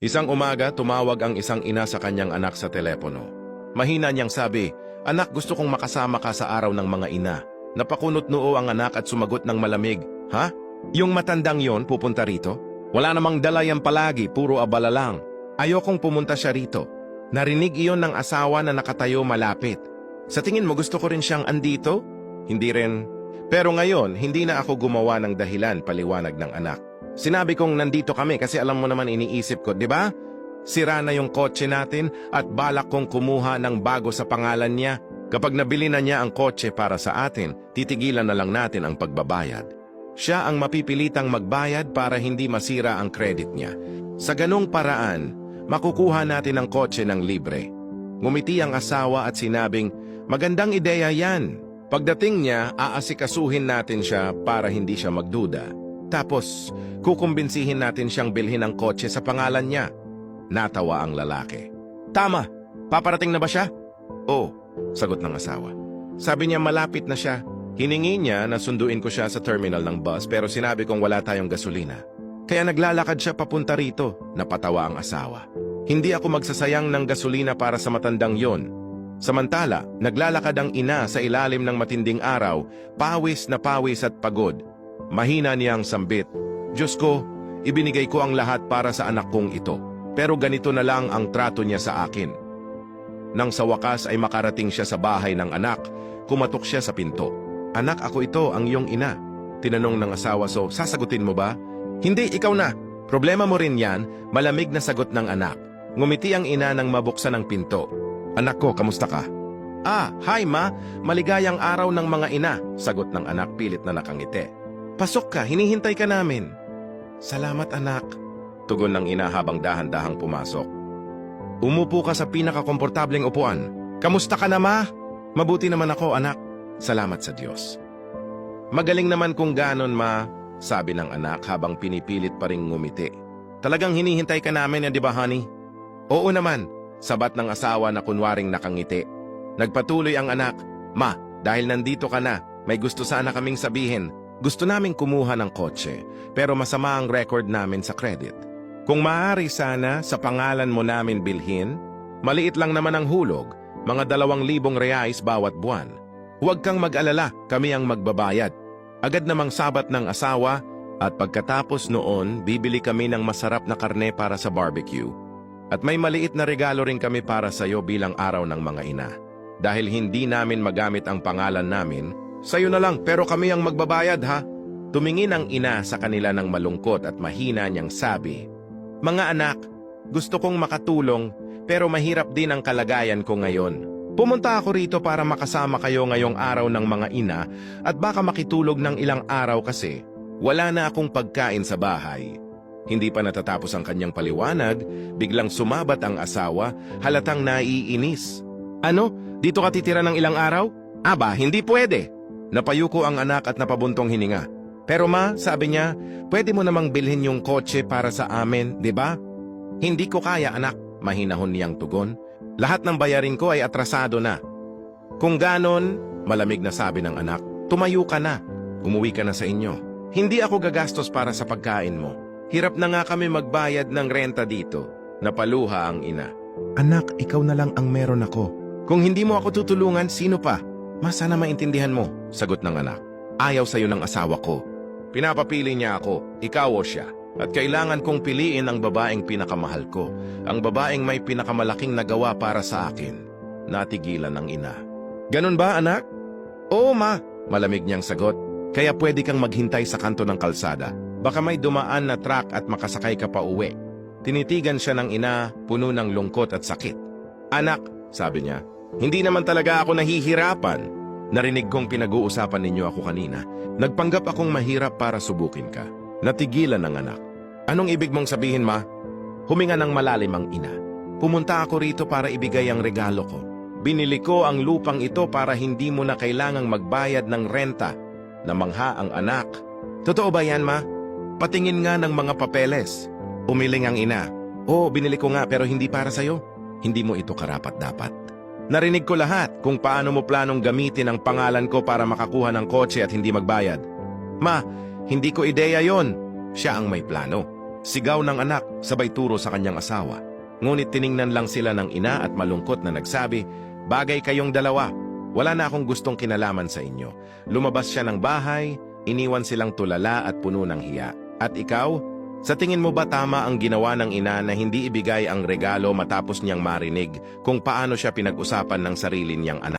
Isang umaga, tumawag ang isang ina sa kanyang anak sa telepono. Mahina niyang sabi, "Anak, gusto kong makasama ka sa araw ng mga ina." Napakunot noo ang anak at sumagot ng malamig, "Ha? Yung matandang yon pupunta rito? Wala namang dala yan palagi, puro abala lang. Ayokong pumunta siya rito." Narinig iyon ng asawa na nakatayo malapit. "Sa tingin mo gusto ko rin siyang andito?" "Hindi rin." Pero ngayon, hindi na ako gumawa ng dahilan, paliwanag ng anak. "Sinabi kong nandito kami kasi alam mo naman iniisip ko, di ba? Sira na yung kotse natin at balak kong kumuha ng bago sa pangalan niya. Kapag nabili na niya ang kotse para sa atin, titigilan na lang natin ang pagbabayad. Siya ang mapipilitang magbayad para hindi masira ang credit niya. Sa ganong paraan, makukuha natin ang kotse ng libre." Ngumiti ang asawa at sinabing, "Magandang ideya yan. Pagdating niya, aasikasuhin natin siya para hindi siya magduda. Tapos, kukumbinsihin natin siyang bilhin ang kotse sa pangalan niya." Natawa ang lalaki. "Tama! Paparating na ba siya?" "Oo," sagot ng asawa. Sabi niya malapit na siya. Hiningi niya na sunduin ko siya sa terminal ng bus pero sinabi kong wala tayong gasolina. Kaya naglalakad siya papunta rito, napatawa ang asawa. "Hindi ako magsasayang ng gasolina para sa matandang yon." Samantala, naglalakad ang ina sa ilalim ng matinding araw, pawis na pawis at pagod. Mahina niyang sambit, "Diyos ko, ibinigay ko ang lahat para sa anak kong ito. Pero ganito na lang ang trato niya sa akin." Nang sa wakas ay makarating siya sa bahay ng anak, kumatok siya sa pinto. "Anak, ako ito, ang iyong ina." Tinanong ng asawa, "So, sasagutin mo ba?" "Hindi, ikaw na. Problema mo rin yan," malamig na sagot ng anak. Ngumiti ang ina nang mabuksan ang pinto. "Anak ko, kamusta ka?" "Ah, hi ma, maligayang araw ng mga ina," sagot ng anak pilit na nakangiti. "Pasok ka, hinihintay ka namin." "Salamat anak," tugon ng ina habang dahan-dahang pumasok. "Umupo ka sa pinakakomportableng upuan." "Kamusta ka na ma?" "Mabuti naman ako anak. Salamat sa Diyos." "Magaling naman kung ganon ma," sabi ng anak habang pinipilit pa ring ngumiti. "Talagang hinihintay ka namin, di ba honey?" "Oo naman," sabat ng asawa na kunwaring nakangiti. Nagpatuloy ang anak, "Ma, dahil nandito ka na, may gusto sana kaming sabihin. Gusto naming kumuha ng kotse, pero masama ang record namin sa credit. Kung maaari sana sa pangalan mo namin bilhin, maliit lang naman ang hulog, mga 2,000 reais bawat buwan. Huwag kang mag-alala, kami ang magbabayad." Agad namang sabat ng asawa at pagkatapos noon, bibili kami ng masarap na karne para sa barbecue. At may maliit na regalo rin kami para sa iyo bilang araw ng mga ina. Dahil hindi namin magamit ang pangalan namin, sayo na lang pero kami ang magbabayad ha. Tumingin ang ina sa kanila ng malungkot at mahina niyang sabi, "Mga anak, gusto kong makatulong pero mahirap din ang kalagayan ko ngayon. Pumunta ako rito para makasama kayo ngayong araw ng mga ina at baka makitulog ng ilang araw kasi wala na akong pagkain sa bahay." Hindi pa natatapos ang kanyang paliwanag, biglang sumabat ang asawa, halatang naiinis. "Ano? Dito ka titira ng ilang araw? Aba, hindi pwede." Napayuko ang anak at napabuntong hininga. "Pero ma," sabi niya, "pwede mo namang bilhin yung kotse para sa amin, di ba?" "Hindi ko kaya anak," mahinahon niyang tugon. "Lahat ng bayarin ko ay atrasado na." "Kung ganon," malamig na sabi ng anak, "tumayo ka na. Umuwi ka na sa inyo. Hindi ako gagastos para sa pagkain mo. Hirap na nga kami magbayad ng renta dito." Napaluha ang ina. "Anak, ikaw na lang ang meron ako. Kung hindi mo ako tutulungan, sino pa?" "Ma, sana maintindihan mo," sagot ng anak. "Ayaw sa'yo ng asawa ko. Pinapapili niya ako, ikaw o siya. At kailangan kong piliin ang babaeng pinakamahal ko, ang babaeng may pinakamalaking nagawa para sa akin." Natigilan ang ina. "Ganun ba, anak?" "Oo, ma," malamig niyang sagot. "Kaya pwede kang maghintay sa kanto ng kalsada. Baka may dumaan na truck at makasakay ka pa uwi." Tinitigan siya ng ina, puno ng lungkot at sakit. "Anak," sabi niya, "hindi naman talaga ako nahihirapan. Narinig kong pinag-uusapan ninyo ako kanina. Nagpanggap akong mahirap para subukin ka." Natigilan ng anak. "Anong ibig mong sabihin, ma?" Huminga ng malalim ang ina. "Pumunta ako rito para ibigay ang regalo ko. Binili ko ang lupang ito para hindi mo na kailangang magbayad ng renta." Namangha ang anak. "Totoo ba yan, ma?" "Patingin nga ng mga papeles." Umiling ang ina. "Oo, binili ko nga pero hindi para sa'yo. Hindi mo ito karapat-dapat. Narinig ko lahat kung paano mo planong gamitin ang pangalan ko para makakuha ng kotse at hindi magbayad." "Ma, hindi ko ideya yon. Siya ang may plano. Sigaw ng anak, sabay turo sa kanyang asawa. Ngunit tiningnan lang sila ng ina at malungkot na nagsabi, "Bagay kayong dalawa. Wala na akong gustong kinalaman sa inyo." Lumabas siya ng bahay, iniwan silang tulala at puno ng hiya. At ikaw, sa tingin mo ba tama ang ginawa ng ina na hindi ibigay ang regalo matapos niyang marinig kung paano siya pinag-usapan ng sarili niyang anak?